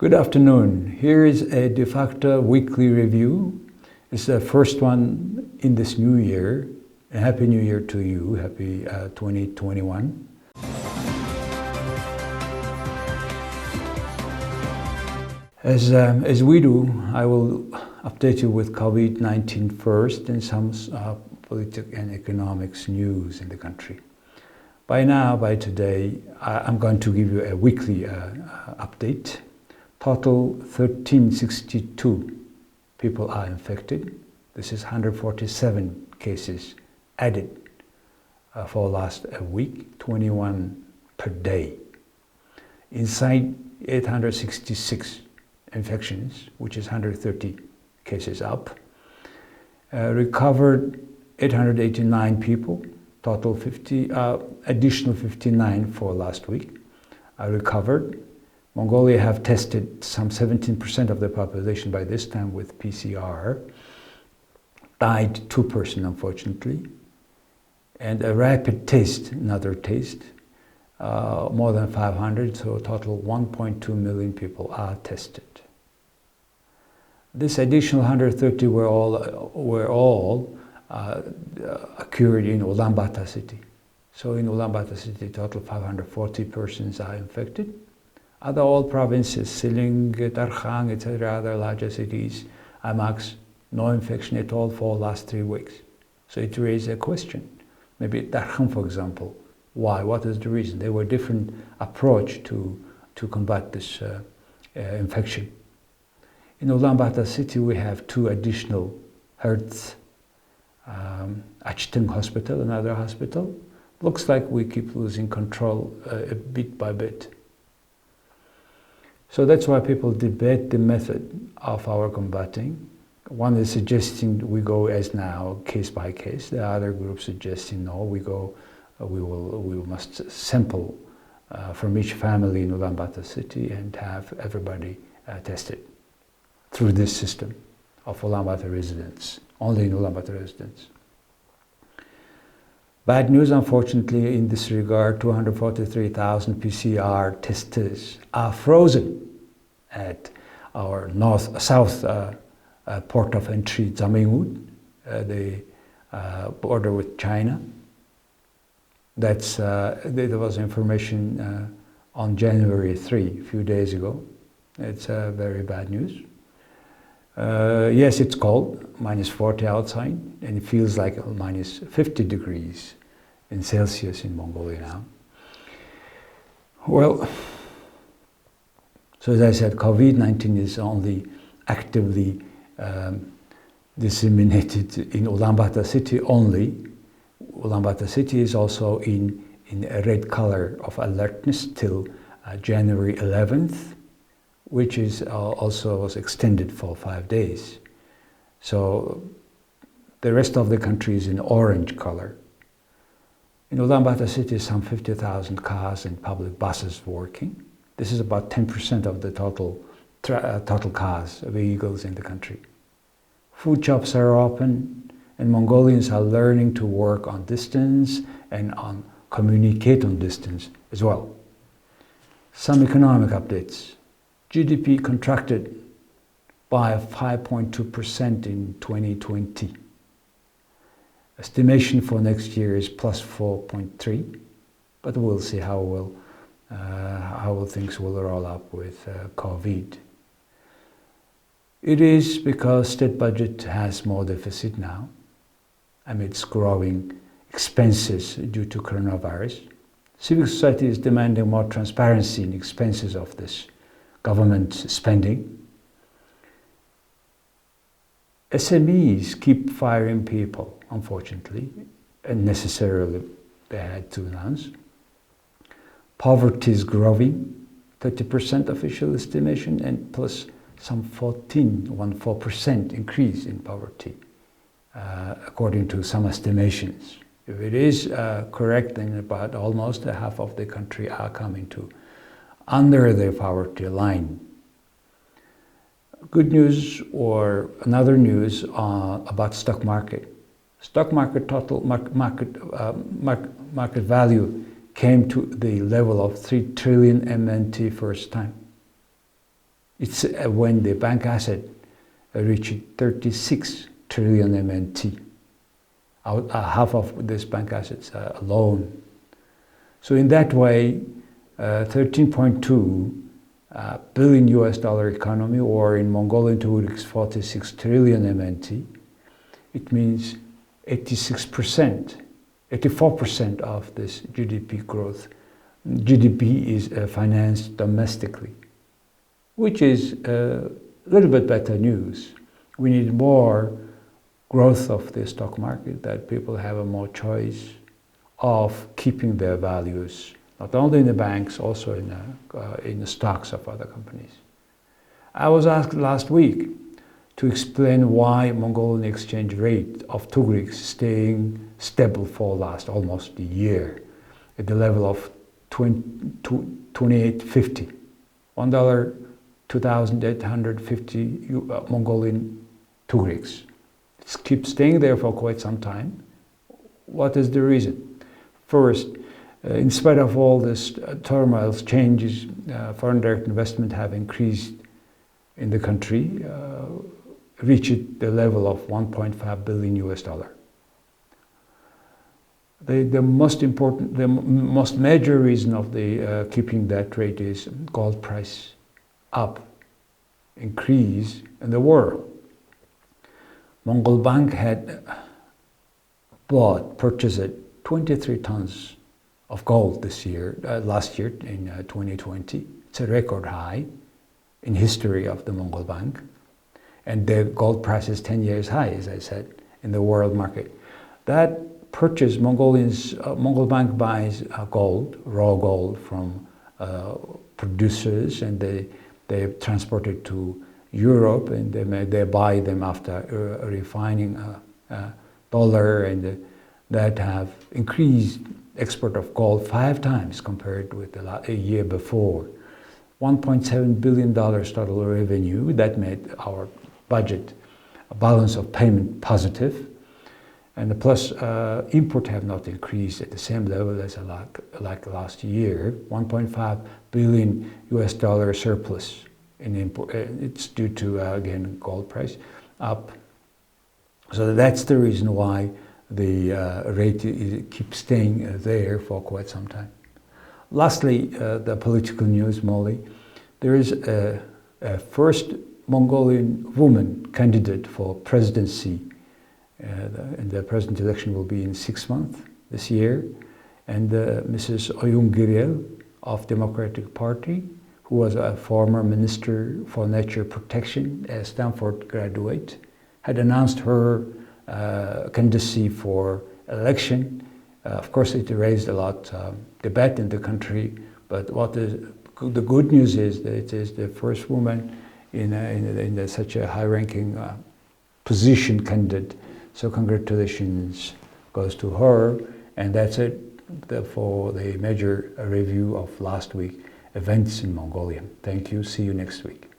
Good afternoon. Here is a DeFacto weekly review. It's the first one in this new year. A Happy New Year to you. Happy 2021. As we do, I will update you with COVID-19 first and some political and economics news in the country. By today, I'm going to give you a weekly update. Total 1,362 people are infected. This is 147 cases added for last week, 21 per day. Inside 866 infections, which is 130 cases up. Recovered 889 people, total additional 59 for last week. Recovered. Mongolia have tested some 17% of the population by this time with PCR. Died 2% unfortunately. And a rapid test, another test, more than 500, so total 1.2 million people are tested. This additional 130 were all occurred in Ulaanbaatar city. So in Ulaanbaatar city, total 540 persons are infected. All provinces, Siling, Tarkhang, etc., other larger cities, Amax, no infection at all for last 3 weeks. So it raised a question. Maybe Tarkhang, for example, why? What is the reason? There were different approach to combat this infection. In Ulaanbaatar city, we have 2 additional hearts, Achtung Hospital, another hospital. Looks like we keep losing control bit by bit. So that's why people debate the method of our combating. One is suggesting we go as now, case by case. The other group suggesting no, we must sample from each family in Ulaanbaatar city and have everybody tested through this system of Ulaanbaatar residents, only in Ulaanbaatar residents. Bad news, unfortunately, in this regard, 243,000 PCR testers are frozen at our south port of entry, Zamingud, the border with China. There was information on January 3, a few days ago. It's very bad news. Yes, it's cold, -40 outside, and it feels like -50 degrees in Celsius in Mongolia now. Well, so as I said, COVID-19 is only actively disseminated in Ulaanbaatar city only. Ulaanbaatar city is also in a red color of alertness till January 11th, which is also was extended for 5 days. So the rest of the country is in orange color. In Ulaanbaatar city, some 50,000 cars and public buses working. This is about 10% of the total cars, vehicles in the country. Food shops are open, and Mongolians are learning to work on distance and communicate on distance as well. Some economic updates. GDP contracted by 5.2% in 2020. Estimation for next year is plus 4.3, but we'll see how things will roll up with COVID. It is because state budget has more deficit now amidst growing expenses due to coronavirus. Civil society is demanding more transparency in expenses of this government spending. SMEs keep firing people, unfortunately, and necessarily they had to announce. Poverty is growing, 30% official estimation, and plus some 14% increase in poverty, according to some estimations. If it is correct, then about almost half of the country are coming to under the poverty line. Good news or another news about stock market. Stock market total market value came to the level of 3 trillion MNT first time. It's when the bank asset reached 36 trillion MNT. Half of this bank assets alone. So in that way, 13.2 billion US dollar economy, or in Mongolian tughriks 46 trillion MNT, it means 86%, 84% of this GDP growth. GDP is financed domestically, which is a little bit better news. We need more growth of the stock market, that people have a more choice of keeping their values, not only in the banks, also in the stocks of other companies. I was asked last week to explain why Mongolian exchange rate of tughriks staying stable for last almost a year at the level of 28.50, $1, 2,850 Mongolian tughriks. It keeps staying there for quite some time. What is the reason? First, in spite of all this turmoil, changes, foreign direct investment have increased in the country, reached the level of 1.5 billion US dollar. The most important, the most major reason of the keeping that rate is gold price up, increase in the world. Mongol Bank had purchased 23 tons of gold this year, last year in 2020. It's a record high in history of the Mongol Bank. And the gold price is 10 years high, as I said, in the world market. That purchase, Mongol Bank buys gold, raw gold from producers, and they transport it to Europe, and they buy them after refining dollar, and that have increased export of gold 5 times compared with a year before. $1.7 billion total revenue, that made our budget a balance of payment positive, and plus import have not increased at the same level as like last year. 1.5 billion US dollar surplus in import. It's due to again gold price up. So that's the reason why the rate keeps staying there for quite some time. Lastly, the political news, Molly. There is a first Mongolian woman candidate for presidency, and the president election will be in 6 months this year. And Mrs. Oyun of Democratic Party, who was a former minister for nature protection, a Stanford graduate, had announced her candidacy for election. Of course, it raised a lot of debate in the country, but the good news is that it is the first woman in such a high-ranking position candidate. So congratulations goes to her, and that's it for the major review of last week events in Mongolia. Thank you. See you next week.